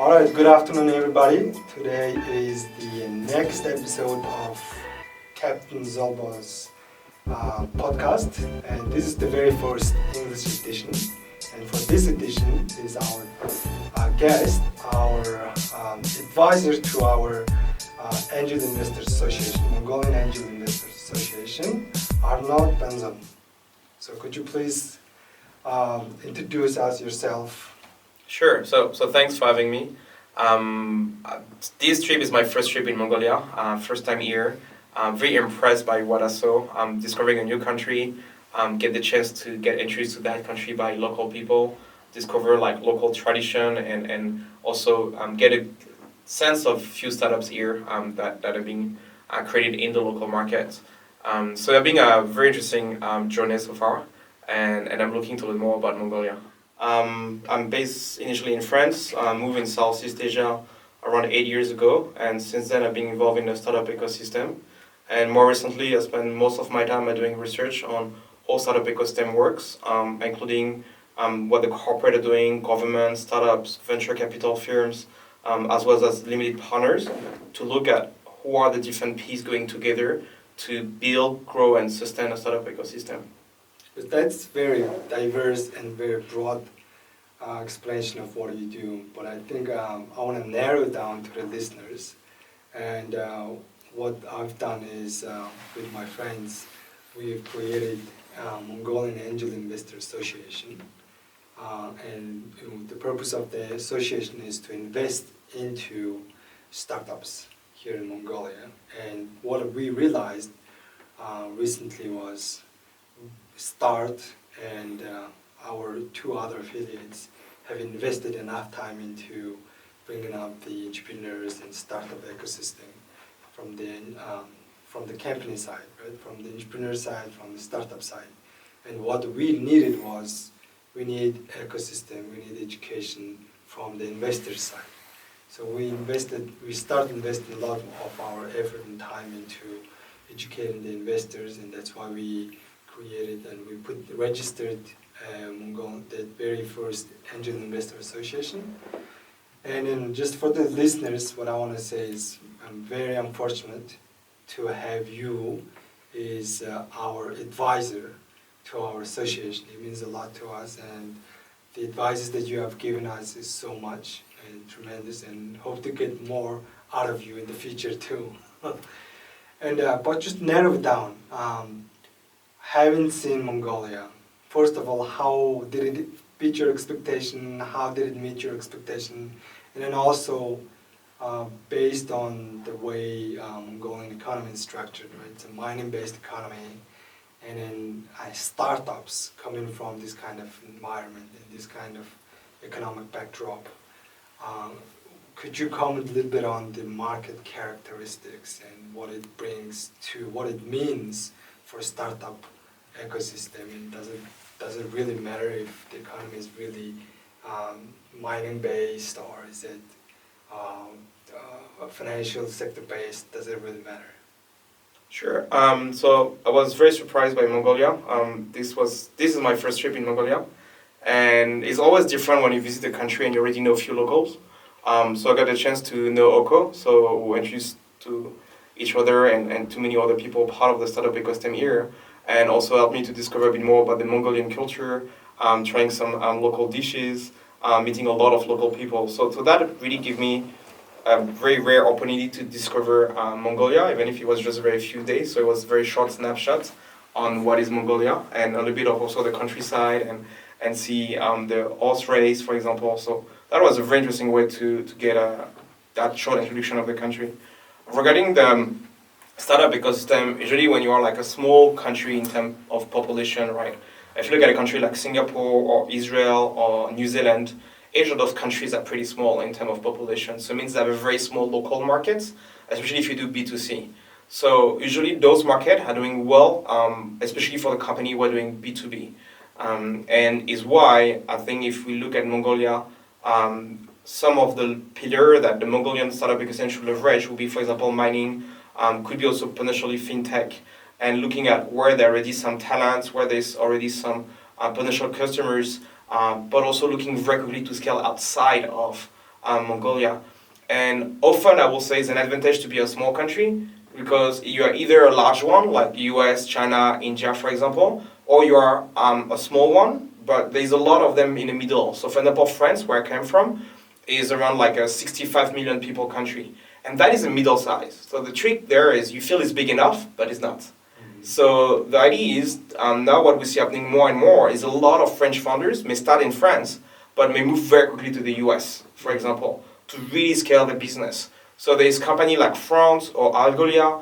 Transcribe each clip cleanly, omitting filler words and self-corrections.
Alright, good afternoon everybody. Today is the next episode of Captain Zolboo's podcast, and this is the very first English edition. And for this edition is our guest, our advisor to our Angel Investors Association, Mongolian Angel Investors Association, Arnold Benzon. So could you please introduce us yourself? Sure. So thanks for having me. This trip is my first trip in Mongolia. First time here. I'm very impressed by what I saw. Discovering a new country. Get the chance to get introduced to that country by local people. Discover like local tradition and also get a sense of few startups here that are being created in the local market. So it's been a very interesting journey so far, and I'm looking to learn more about Mongolia. I'm based initially in France, moved in Southeast Asia around 8 years ago, and since then I've been involved in the startup ecosystem. And more recently, I spend most of my time doing research on how startup ecosystem works, including what the corporate are doing, government, startups, venture capital firms, as well as limited partners, to look at who are the different pieces going together to build, grow, and sustain a startup ecosystem. That's very diverse and very broad explanation of what you do, but I think I want to narrow it down to the listeners. And what I've done is, with my friends, we've created Mongolian Angel Investor Association. And the purpose of the association is to invest into startups here in Mongolia. And what we realized recently was Start and our two other affiliates have invested enough time into bringing up the entrepreneurs and startup ecosystem from the company side, right? From the entrepreneur side, from the startup side. And what we needed was, we need ecosystem, we need education from the investor side. So we started investing a lot of our effort and time into educating the investors, and that's why we created and we registered the very first Angel Investor Association. And then just for the listeners, what I want to say is I'm very unfortunate to have you as our advisor to our association. It means a lot to us, and the advices that you have given us is so much and tremendous, and hope to get more out of you in the future too. And but just narrow it down. Having seen Mongolia, first of all, how did it beat your expectation? How did it meet your expectation? And then also, based on the way Mongolian economy is structured, right? It's a mining-based economy, and then startups coming from this kind of environment and this kind of economic backdrop. Could you comment a little bit on the market characteristics and what it brings to, what it means for startup ecosystem, and does it really matter if the economy is really mining based, or is it financial sector based? Does it really matter? Sure. So I was very surprised by Mongolia. This is my first trip in Mongolia, and it's always different when you visit a country and you already know a few locals. So I got a chance to know Oko, so we introduced to each other and to many other people part of the startup ecosystem here, and also helped me to discover a bit more about the Mongolian culture, trying some local dishes, meeting a lot of local people. So that really gave me a very rare opportunity to discover Mongolia, even if it was just very few days. So it was very short snapshots on what is Mongolia, and a little bit of also the countryside and see the horse race, for example. So that was a very interesting way to get that short introduction of the country. Regarding the startup ecosystem, usually when you are like a small country in terms of population, right? If you look at a country like Singapore or Israel or New Zealand, each of those countries are pretty small in terms of population. So it means they have a very small local markets, especially if you do B2C. So usually those markets are doing well, especially for the company who are doing B2B. And is why I think if we look at Mongolia, some of the pillars that the Mongolian startup ecosystem should leverage will be, for example, mining, could be also potentially fintech, and looking at where there are already some talents, where there's already some potential customers, but also looking very quickly to scale outside of Mongolia. And often I will say it's an advantage to be a small country because you are either a large one like US, China, India, for example, or you are a small one, but there's a lot of them in the middle. So for example, France, where I came from, is around like a 65 million people country. And that is a middle size. So the trick there is you feel it's big enough, but it's not. So the idea is now what we see happening more and more is a lot of French founders may start in France, but may move very quickly to the US, for example, to really scale the business. So there's company like France or Mongolia.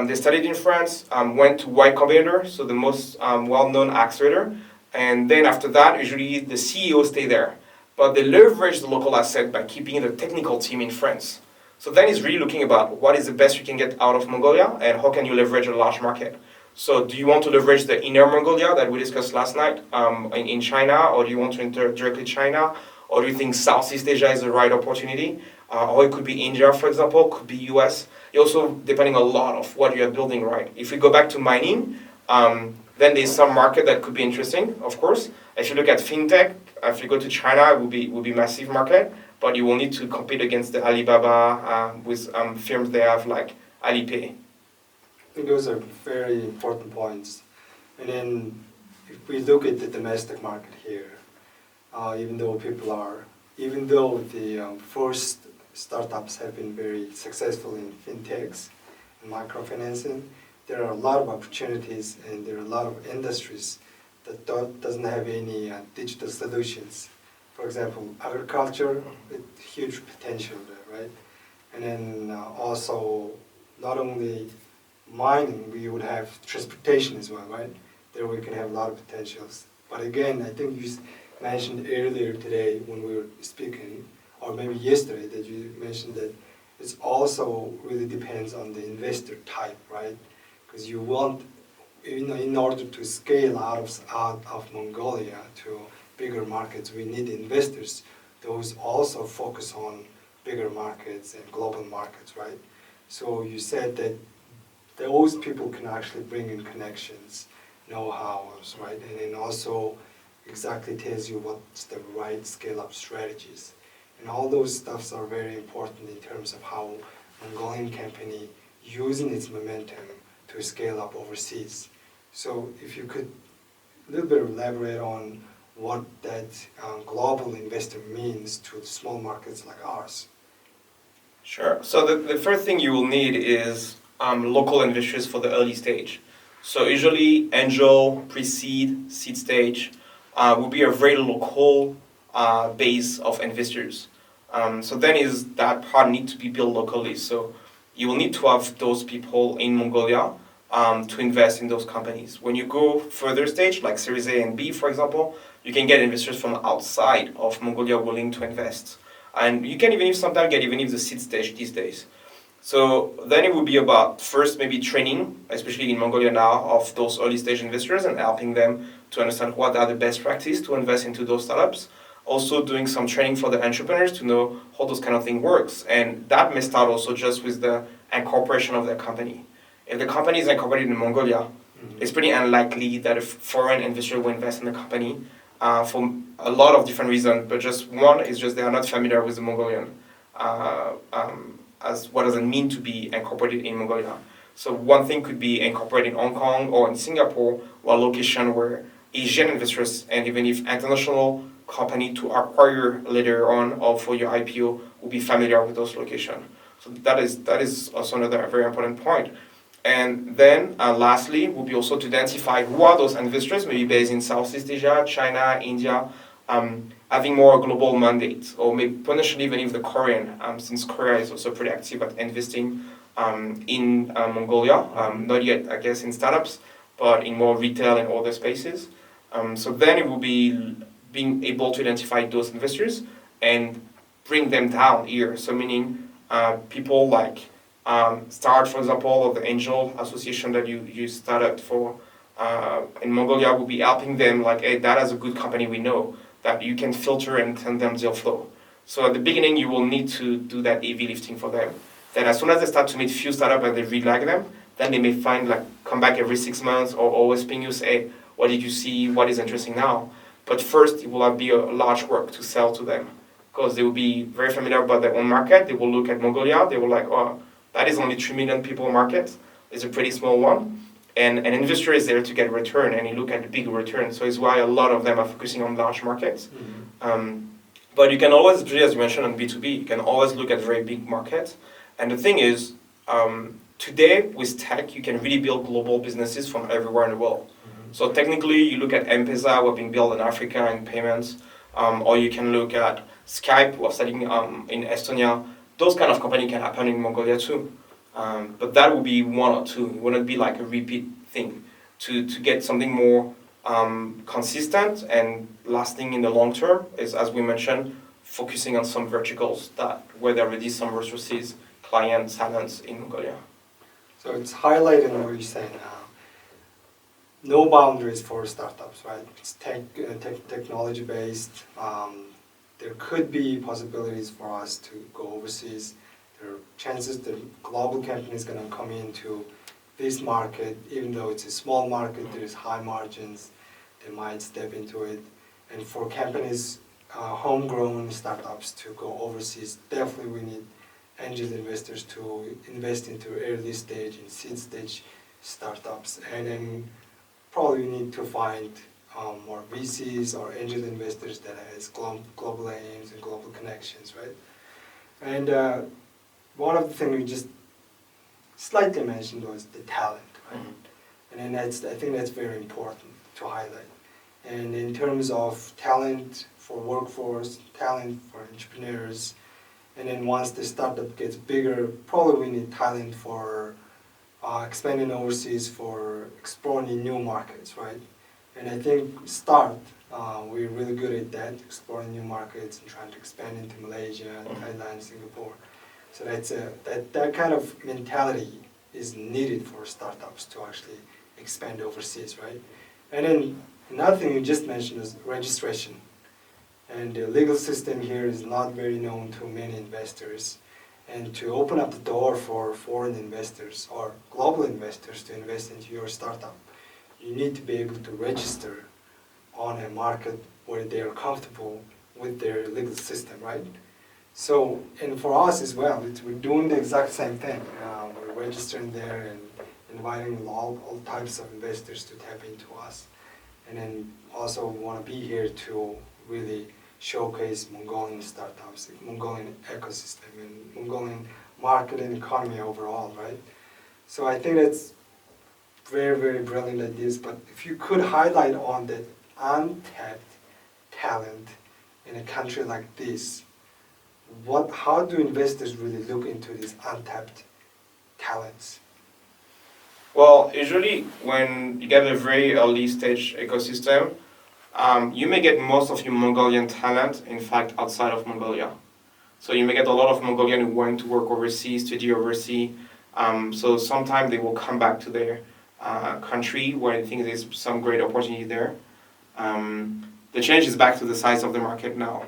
They studied in France, went to Y Combinator, so the most well-known accelerator, and then after that, usually the CEO stay there. But they leverage the local asset by keeping the technical team in France. So then it's really looking about what is the best you can get out of Mongolia and how can you leverage a large market. So do you want to leverage the inner Mongolia that we discussed last night in China, or do you want to enter directly China, or do you think Southeast Asia is the right opportunity? Or it could be India, for example, could be US. It also depending a lot of what you are building, right? If we go back to mining, then there's some market that could be interesting, of course. If you look at fintech, if you go to China, it will be massive market, but you will need to compete against the Alibaba with firms they have like Alipay. I think those are very important points. And then if we look at the domestic market here, even though the first startups have been very successful in fintechs and microfinancing, there are a lot of opportunities and there are a lot of industries that doesn't have any digital solutions. For example, agriculture, with huge potential there, right? And then also, not only mining, we would have transportation as well, right? There we can have a lot of potentials. But again, I think you mentioned earlier today when we were speaking, or maybe yesterday, that you mentioned that it also really depends on the investor type, right? Because you want, in order to scale out of Mongolia to bigger markets, we need investors. Those also focus on bigger markets and global markets, right? So you said that those people can actually bring in connections, know-hows, right? And then also exactly tells you what's the right scale-up strategies. And all those stuffs are very important in terms of how Mongolian company using its momentum to scale up overseas. So if you could a little bit elaborate on what that global investor means to small markets like ours. Sure. So the first thing you will need is local investors for the early stage. So usually angel, pre-seed, seed stage will be a very local base of investors. So then is that part need to be built locally. So you will need to have those people in Mongolia to invest in those companies. When you go further stage, like Series A and B, for example, you can get investors from outside of Mongolia willing to invest. And you can sometimes get even if the seed stage these days. So then it would be about first maybe training, especially in Mongolia now, of those early stage investors and helping them to understand what are the best practices to invest into those startups. Also doing some training for the entrepreneurs to know how those kind of thing works. And that may start also just with the incorporation of their company. If the company is incorporated in Mongolia, it's pretty unlikely that a foreign investor will invest in the company for a lot of different reasons. But just one is just they are not familiar with the Mongolian, as what does it mean to be incorporated in Mongolia. So one thing could be incorporated in Hong Kong or in Singapore, or a location where Asian investors and even if international company to acquire later on or for your IPO will be familiar with those locations. So that is also another very important point. And then lastly will be also to identify who are those investors, maybe based in Southeast Asia, China, India, having more global mandates, or maybe potentially even if the Korean, since Korea is also pretty active at investing in Mongolia, not yet I guess in startups, but in more retail and other spaces. So then it will be being able to identify those investors and bring them down here. So meaning people like start, for example, or the angel association that you started for in Mongolia will be helping them like, hey, that is a good company we know that you can filter and send them deal flow. So at the beginning, you will need to do that heavy lifting for them. Then as soon as they start to meet few startups and they really like them, then they may find like come back every 6 months or always ping you, say, hey, what did you see? What is interesting now? But first, it will be a large work to sell to them because they will be very familiar about their own market. They will look at Mongolia. They will like, oh, that is only 3 million people market. It's a pretty small one. And an investor is there to get return, and you look at the big return. So it's why a lot of them are focusing on large markets. But you can always, as you mentioned on B2B, you can always look at very big markets. And the thing is, today with tech, you can really build global businesses from everywhere in the world. So technically, you look at M-Pesa, we're being built in Africa in payments, or you can look at Skype, we're selling in Estonia. Those kind of company can happen in Mongolia too. But that will be one or two. It wouldn't be like a repeat thing. To get something more consistent and lasting in the long term is, as we mentioned, focusing on some verticals that where there already some resources, clients, talents in Mongolia. So it's highlighted what you're saying now. No boundaries for startups, right? It's technology based. There could be possibilities for us to go overseas. There are chances that global companies going to come into this market, even though it's a small market, there is high margins, they might step into it. And for companies, homegrown startups to go overseas, definitely we need angel investors to invest into early stage and seed stage startups. And then probably we need to find more VCs or angel investors that has global aims and global connections, right? And one of the things we just slightly mentioned was the talent, right? And then I think that's very important to highlight. And in terms of talent for workforce, talent for entrepreneurs, and then once the startup gets bigger, probably we need talent for expanding overseas, for exploring new markets, right? And I think we're really good at that, exploring new markets and trying to expand into Malaysia, Thailand, Singapore. So that kind of mentality is needed for startups to actually expand overseas, right? And then another thing you just mentioned is registration. And the legal system here is not very known to many investors. And to open up the door for foreign investors or global investors to invest into your startup, you need to be able to register on a market where they are comfortable with their legal system, right? So, and for us as well, we're doing the exact same thing. We're registering there and inviting all types of investors to tap into us. And then also we want to be here to really showcase Mongolian startups, Mongolian ecosystem, and Mongolian market and economy overall, right? So I think that's very, very brilliant ideas. But if you could highlight on that untapped talent in a country like this, how do investors really look into these untapped talents? Well, usually when you get a very early stage ecosystem, you may get most of your Mongolian talent, in fact, outside of Mongolia. So you may get a lot of Mongolian who want to work overseas, study overseas. So sometimes they will come back to their country where they think there's some great opportunity there. The change is back to the size of the market now.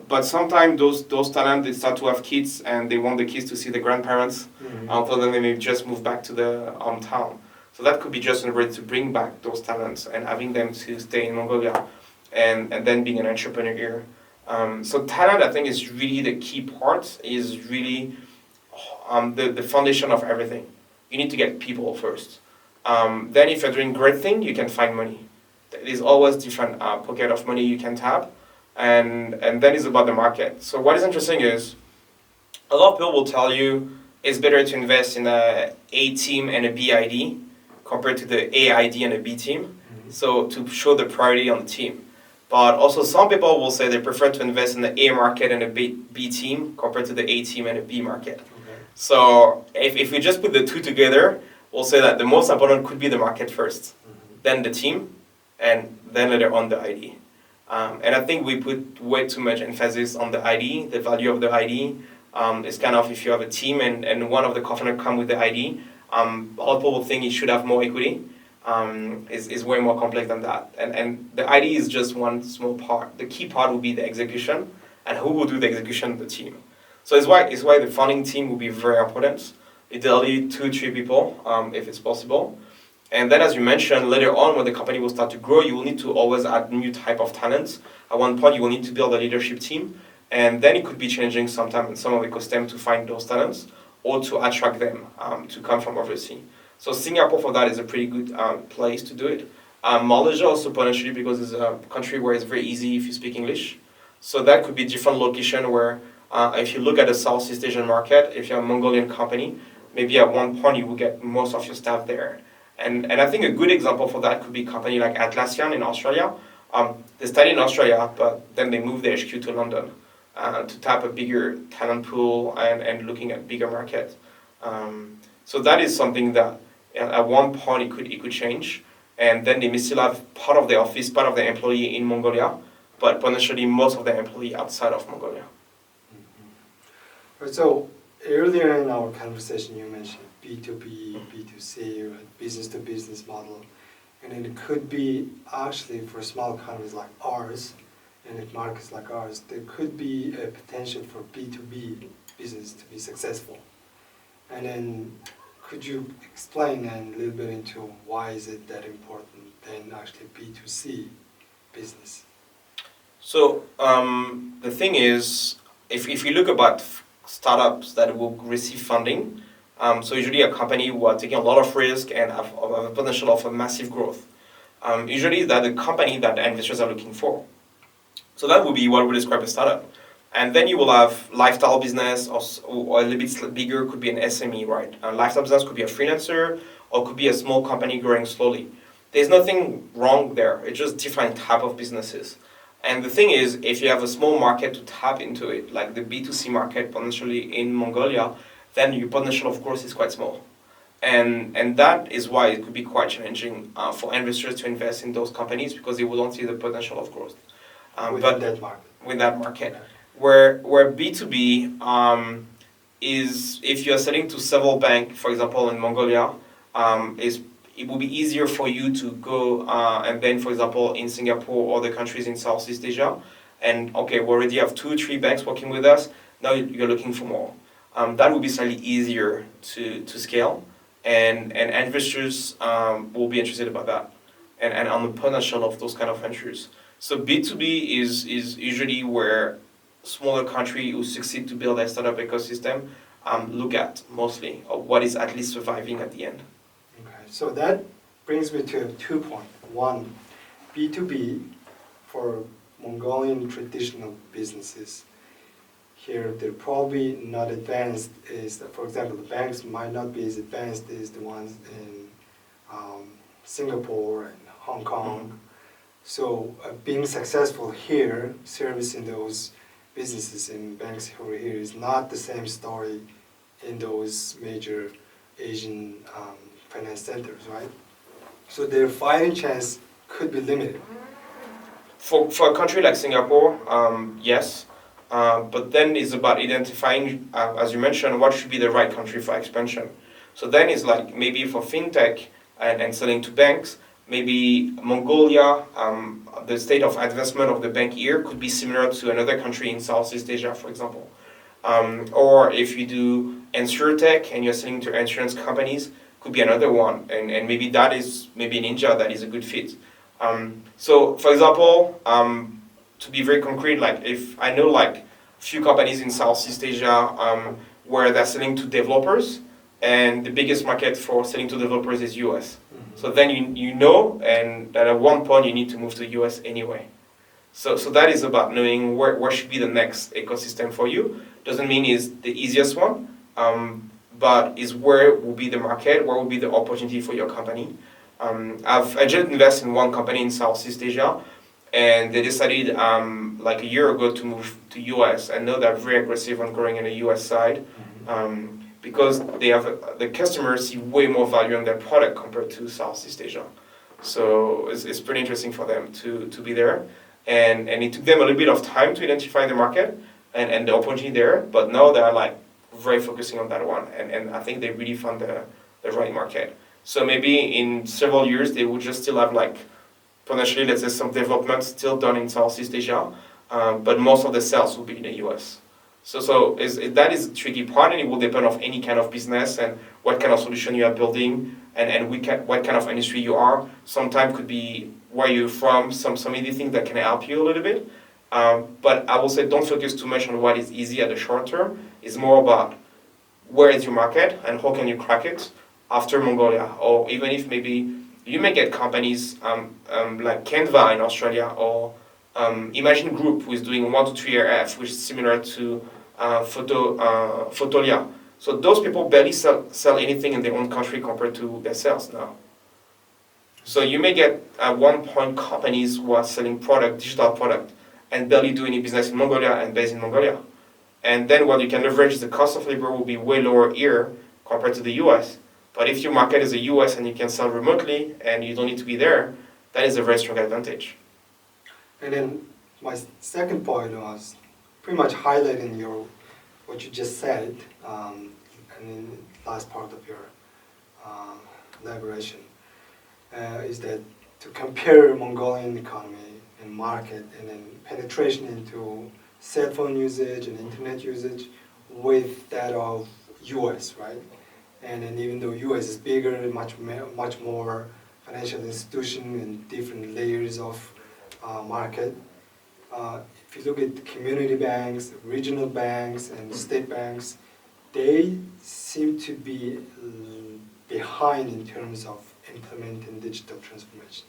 But sometimes those talents, they start to have kids and they want the kids to see the grandparents. For them, they may just move back to the hometown. So that could be just a way to bring back those talents and having them to stay in Mongolia and then being an entrepreneur here. So talent, I think, is really the key part, is really the foundation of everything. You need to get people first. Then if you're doing great thing, you can find money. There's always different pocket of money you can tap. And then it's about the market. So what is interesting is a lot of people will tell you it's better to invest in a A team and a B ID compared to the A ID and a B team. So to show the priority on the team. But also some people will say they prefer to invest in the A market and a B team compared to the A team and a B market. Okay. So if we just put the two together, we'll say that the most important could be the market first, then the team, and then later on the ID. And I think we put way too much emphasis on the ID, the value of the ID. It's kind of if you have a team and one of the co-founders come with the ID, a lot of people think it should have more equity. Is way more complex than that. And the ID is just one small part. The key part will be the execution and who will do the execution of the team. So it's why the founding team will be very important. Ideally 2-3 people if it's possible. And then, as you mentioned, later on when the company will start to grow, you will need to always add new type of talents. At one point, you will need to build a leadership team. And then it could be changing sometimes some of the ecosystem to find those talents or to attract them to come from overseas. So Singapore for that is a pretty good place to do it. Malaysia also potentially because it's a country where it's very easy if you speak English. So that could be different location where if you look at the Southeast Asian market, if you're a Mongolian company, maybe at one point you will get most of your staff there. And I think a good example for that could be a company like Atlassian in Australia. They started in Australia, but then they moved their HQ to London to tap a bigger talent pool and looking at bigger market. So that is something that at one point it could change, and then they may still have part of the office, part of the employee in Mongolia, but potentially most of the employee outside of Mongolia. Right, so earlier in our conversation, you mentioned B2B, B2C, right, business-to-business model, and it could be actually for small countries like ours, and in markets like ours, there could be a potential for B2B business to be successful. And then could you explain a little bit into why is it that important than actually B2C business? So the thing is, if you look about startups that will receive funding, so usually a company who are taking a lot of risk and have a potential of a massive growth. Usually that the company that the investors are looking for. So that would be what we describe as startup. And then you will have lifestyle business or a little bit bigger, could be an SME, right? A lifestyle business could be a freelancer or could be a small company growing slowly. There's nothing wrong there. It's just different type of businesses. And the thing is, if you have a small market to tap into it, like the B2C market potentially in Mongolia, then your potential of growth is quite small. And that is why it could be quite challenging for investors to invest in those companies because they won't see the potential of growth. With that market. Where B2B is, if you're selling to several banks, for example, in Mongolia, it will be easier for you to go and then, for example, in Singapore or the countries in Southeast Asia, and okay, we already have 2-3 banks working with us, now you're looking for more. That will be slightly easier to scale, and investors will be interested about that, and on the potential of those kind of ventures. So B2B is usually where smaller countries who succeed to build a startup ecosystem look at mostly, or what is at least surviving at the end. Okay, so that brings me to 2 points. One, B2B for Mongolian traditional businesses. Here, they're probably not advanced. For example, the banks might not be as advanced as the ones in Singapore and Hong Kong. Mm-hmm. So being successful here, servicing those businesses and banks over here is not the same story in those major Asian finance centers, right? So their fighting chance could be limited. For a country like Singapore, yes. But then it's about identifying, as you mentioned, what should be the right country for expansion. So then it's like maybe for fintech and selling to banks, maybe Mongolia, the state of advancement of the bank here could be similar to another country in Southeast Asia, for example. Or if you do insurtech and you're selling to insurance companies, could be another one. And maybe that is, maybe in India, that is a good fit. So, for example, to be very concrete, like if I know like few companies in Southeast Asia where they're selling to developers, and the biggest market for selling to developers is US. Mm-hmm. So then you know, and that at one point you need to move to US anyway. So that is about knowing where should be the next ecosystem for you. Doesn't mean it's the easiest one, but is where will be the market, where will be the opportunity for your company. I just invested in one company in Southeast Asia, and they decided like a year ago to move to US. And know they're very aggressive on growing in the US side. Mm-hmm. Because they have the customers see way more value in their product compared to Southeast Asia. So it's pretty interesting for them to be there. And it took them a little bit of time to identify the market and the opportunity there, but now they're like very focusing on that one. And I think they really found the right market. So maybe in several years they will just still have like potentially, let's say, some development still done in Southeast Asia, but most of the sales will be in the US. So that is a tricky part, and it will depend on any kind of business and what kind of solution you are building, and what kind of industry you are. Sometimes could be where you're from, some other things that can help you a little bit, But I will say don't focus too much on what is easy at the short term. It's more about where is your market and how can you crack it after Mongolia, or even if maybe you may get companies like Canva in Australia, or Imagine Group, who is doing 1 to 3 RF, which is similar to Photolia. So those people barely sell anything in their own country compared to their sales now. So you may get at one point companies who are selling digital product, and barely do any business in Mongolia and based in Mongolia. And then what you can leverage is the cost of labor will be way lower here compared to the US. But if your market is the US and you can sell remotely and you don't need to be there, that is a very strong advantage. And then my second point was pretty much highlighting what you just said, and in the last part of your elaboration, is that to compare Mongolian economy and market and then penetration into cell phone usage and internet usage with that of US, right? And then even though US is bigger, much more financial institution and different layers of market, if you look at community banks, regional banks, and state banks, they seem to be behind in terms of implementing digital transformation.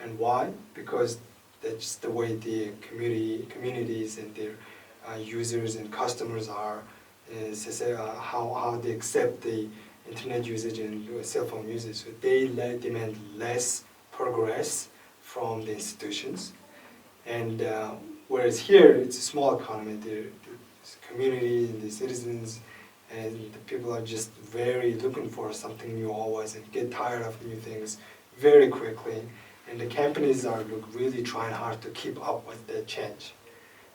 And why? Because that's the way the communities and their users and customers are, how they accept the internet usage and cell phone usage. So they demand less progress from the institutions. And whereas here, it's a small economy, the community and the citizens and the people are just very looking for something new always and get tired of new things very quickly. And the companies are really trying hard to keep up with that change.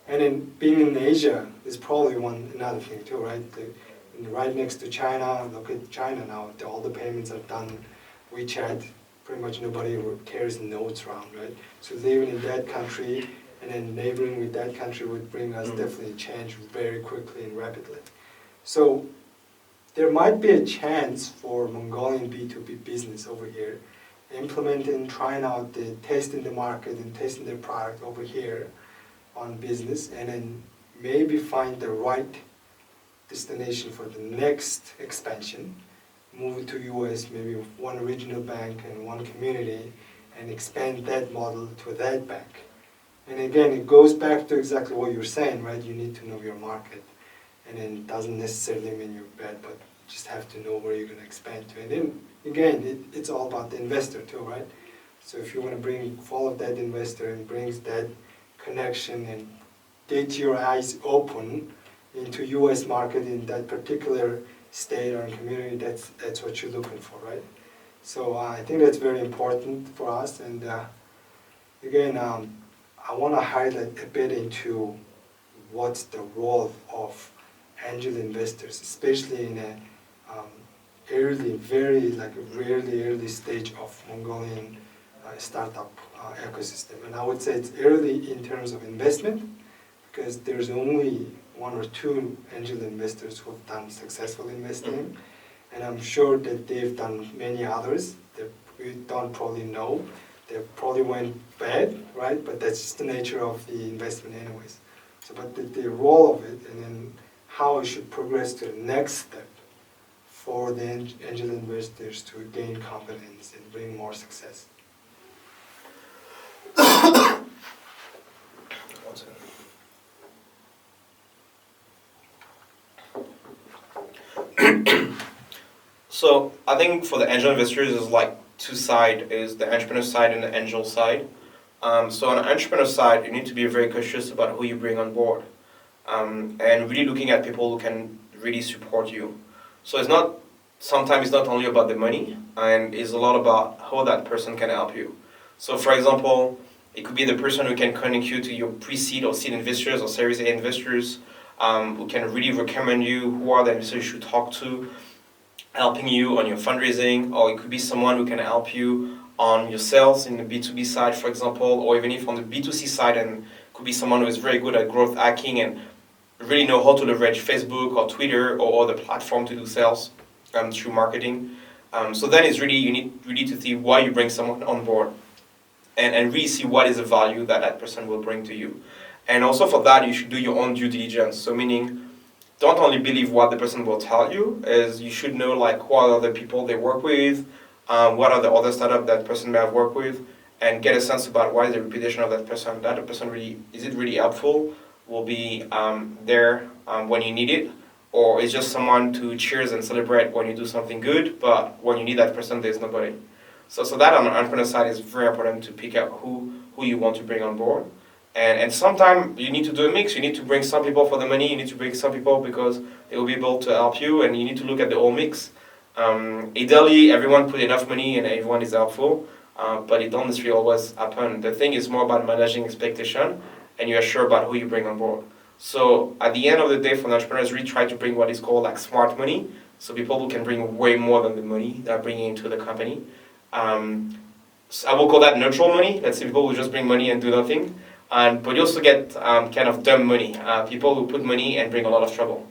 And then being in Asia is probably another thing too, right? Right next to China, look at China now, all the payments are done WeChat. Pretty much nobody carries notes around, right? So living in that country and then neighboring with that country would bring us definitely change very quickly and rapidly. So there might be a chance for Mongolian B2B business over here, implementing, trying out, testing the market and testing their product over here on business, and then maybe find the right destination for the next expansion. Move to US, maybe with one regional bank and one community, and expand that model to that bank. And again, it goes back to exactly what you're saying, right? You need to know your market. And then it doesn't necessarily mean you're bad, but you just have to know where you're going to expand to. And then, again, it's all about the investor too, right? So if you want to follow that investor and brings that connection and get your eyes open into US market in that particular state or community, that's what you're looking for, right? So I think that's very important for us. And again, I want to highlight a bit into what's the role of angel investors, especially in a really early stage of Mongolian startup ecosystem. And I would say it's early in terms of investment, because there's only 1 or 2 angel investors who have done successful investing, and I'm sure that they've done many others that we don't probably know. They probably went bad, right? But that's just the nature of the investment anyways. So, but the role of it, and then how it should progress to the next step for the angel investors to gain confidence and bring more success. So I think for the angel investors, there's like 2 sides: is the entrepreneur side and the angel side. So on the entrepreneur side, you need to be very cautious about who you bring on board, and really looking at people who can really support you. So sometimes it's not only about the money, and it's a lot about how that person can help you. So for example, it could be the person who can connect you to your pre-seed or seed investors or Series A investors, who can really recommend you who are the investors you should talk to, helping you on your fundraising. Or it could be someone who can help you on your sales in the B2B side, for example, or even if on the B2C side, and could be someone who is very good at growth hacking and really know how to leverage Facebook or Twitter or other platform to do sales through marketing. So then it's really, you need really to see why you bring someone on board, and really see what is the value that person will bring to you. And also for that, you should do your own due diligence. So meaning, don't only believe what the person will tell you, is you should know like what are the people they work with, what are the other startup that person may have worked with, and get a sense about what is the reputation of that person. That the person really, is it really helpful? Will be there when you need it, or is just someone to cheers and celebrate when you do something good, but when you need that person, there's nobody. So that on the entrepreneur side is very important to pick out who you want to bring on board. And sometimes you need to do a mix. You need to bring some people for the money. You need to bring some people because they will be able to help you. And you need to look at the whole mix. Ideally, everyone put enough money and everyone is helpful. But it don't necessarily always happen. The thing is more about managing expectation, and you are sure about who you bring on board. So at the end of the day, for entrepreneurs, really try to bring what is called like smart money. So people who can bring way more than the money they're bringing into the company. So I will call that neutral money. Let's say people who just bring money and do nothing. But you also get kind of dumb money, people who put money and bring a lot of trouble.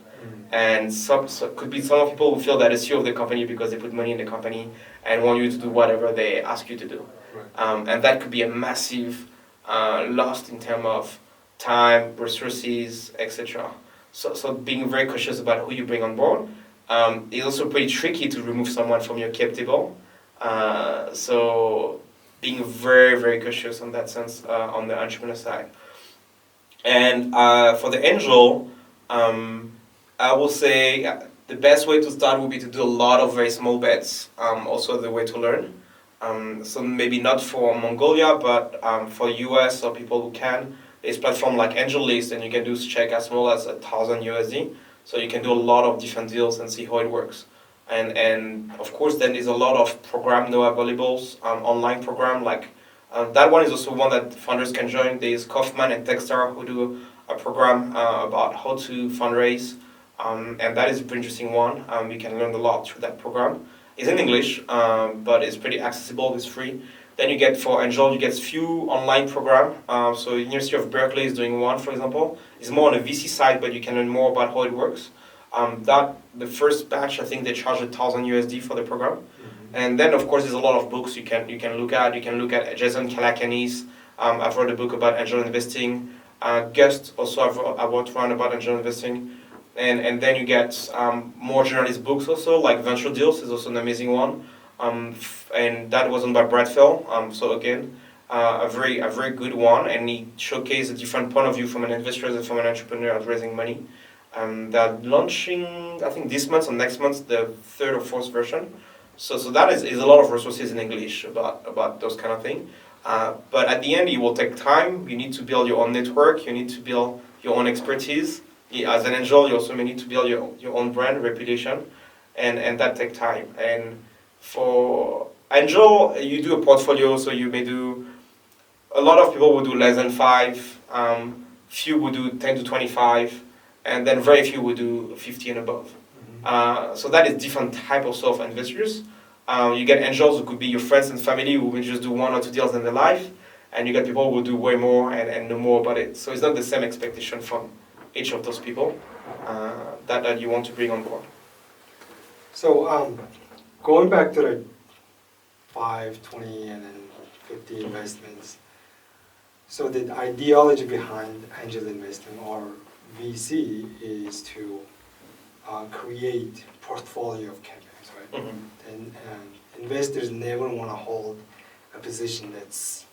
And so could be some people who feel that the CEO of the company because they put money in the company and want you to do whatever they ask you to do. Right. And that could be a massive loss in terms of time, resources, etc. So being very cautious about who you bring on board. It's also pretty tricky to remove someone from your cap table. So being very, very cautious on that sense on the entrepreneur side. And for the angel, I will say the best way to start would be to do a lot of very small bets. Also the way to learn. So maybe not for Mongolia, but for US or people who can. There's platform like AngelList, and you can do check as small as 1,000 USD. So you can do a lot of different deals and see how it works. And of course, then there's a lot of program now available, online program like that one is also one that founders can join. There's Kaufman and Techstar who do a program about how to fundraise, and that is a pretty interesting one. You can learn a lot through that program. It's in English, but it's pretty accessible. It's free. Then you get for Angel, you get few online program. So University of Berkeley is doing one, for example. It's more on the VC side, but you can learn more about how it works. That the first batch, I think they charge 1,000 USD for the program, and then of course there's a lot of books you can look at. You can look at Jason Calacanis. I've read a book about angel investing. Gust also I wrote one about angel investing, and then you get more journalist books also like Venture Deals is also an amazing one, and that was on by Brad Fell. So again. A very good one, and he showcased a different point of view from an investor and from an entrepreneur at raising money. They're launching, I think this month or next month, the third or fourth version. So that is a lot of resources in English about those kind of things. But at the end, it will take time. You need to build your own network. You need to build your own expertise. As an angel, you also may need to build your own brand reputation, and that takes time. And for angel, you do a portfolio, so you may do. A lot of people will do less than 5. Few will do 10 to 25. And then very few will do 50 and above. So that is different type of sort of investors. You get angels who could be your friends and family who will just do 1 or 2 deals in their life, and you get people who will do way more and know more about it. So it's not the same expectation from each of those people that you want to bring on board. So going back to the 5, 20, and then 50 investments. So the ideology behind angel investing or VC is to create portfolio of companies, right? And investors never want to hold a position that's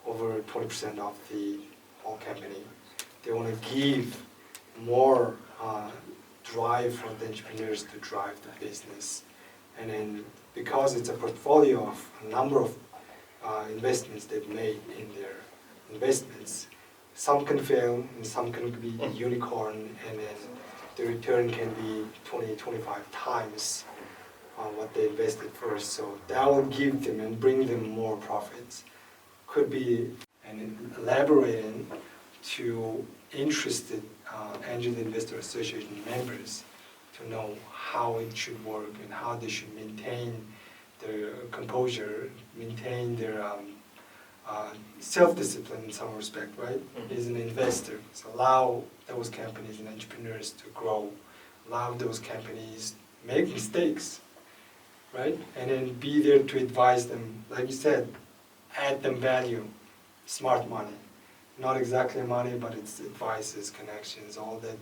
over 20% of the whole company. They want to give more drive for the entrepreneurs to drive the business. And then because it's a portfolio of a number of investments they've made in their investments, some can fail and some can be unicorn, and then the return can be 20, 25 times what they invested first. So that will give them and bring them more profits. Could be and elaborating to interested Angel Investor Association members to know how it should work and how they should maintain their composure, maintain their self-discipline in some respect, right? As an investor. So allow those companies and entrepreneurs to grow, allow those companies make mistakes, right? And then be there to advise them, like you said, add them value, smart money. not exactly money, but it's advices, connections, all that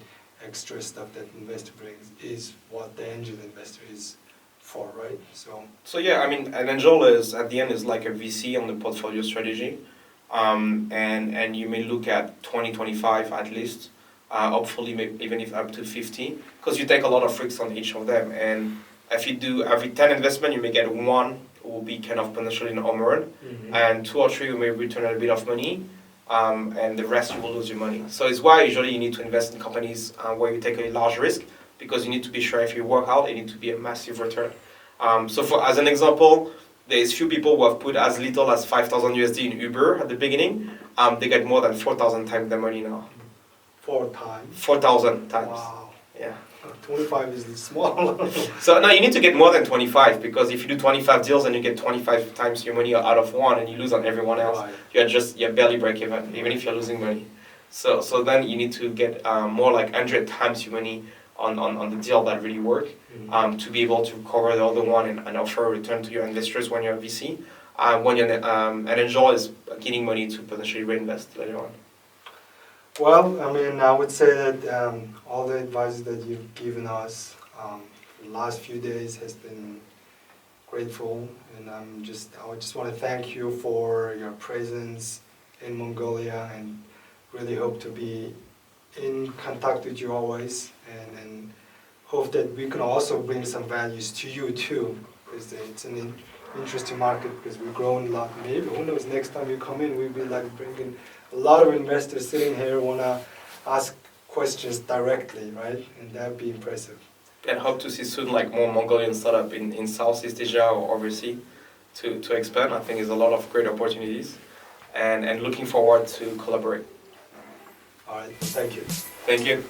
extra stuff that investor brings is what the angel investor is for, right? So yeah, I mean, an angel is at the end is like a VC on the portfolio strategy, and you may look at 2025 at least, hopefully maybe even if up to 50, because you take a lot of risks on each of them, and if you do every 10 investment, you may get one who will be kind of potentially an home run, and two or three you may return a bit of money, and the rest you will lose your money. So it's why usually you need to invest in companies where you take a large risk, because you need to be sure if you work out, it needs to be a massive return. So for as an example, there's few people who have put as little as 5,000 USD in Uber at the beginning. They get more than 4,000 times their money now. 4 times? 4,000 times. Wow. Yeah. 25 is small. So now you need to get more than 25, because if you do 25 deals and you get 25 times your money out of one and you lose on everyone else, Right. you're barely break even if you're losing money. So then you need to get more like 100 times your money on the deal that really work, to be able to cover the other one and offer a return to your investors when you're a VC. When you're an angel is getting money to potentially reinvest later on. Well, I mean, I would say that all the advice that you've given us the last few days has been grateful, and I just want to thank you for your presence in Mongolia, and really hope to be in contact with you always, and hope that we can also bring some values to you too, because it's an interesting market, because we've grown a lot. Maybe, who knows, next time you come in, we'll be like bringing a lot of investors sitting here want to ask questions directly, right? And that would be impressive. And hope to see soon like more Mongolian startup in Southeast Asia or overseas to expand. I think there's a lot of great opportunities, and looking forward to collaborate. All right, thank you. Thank you.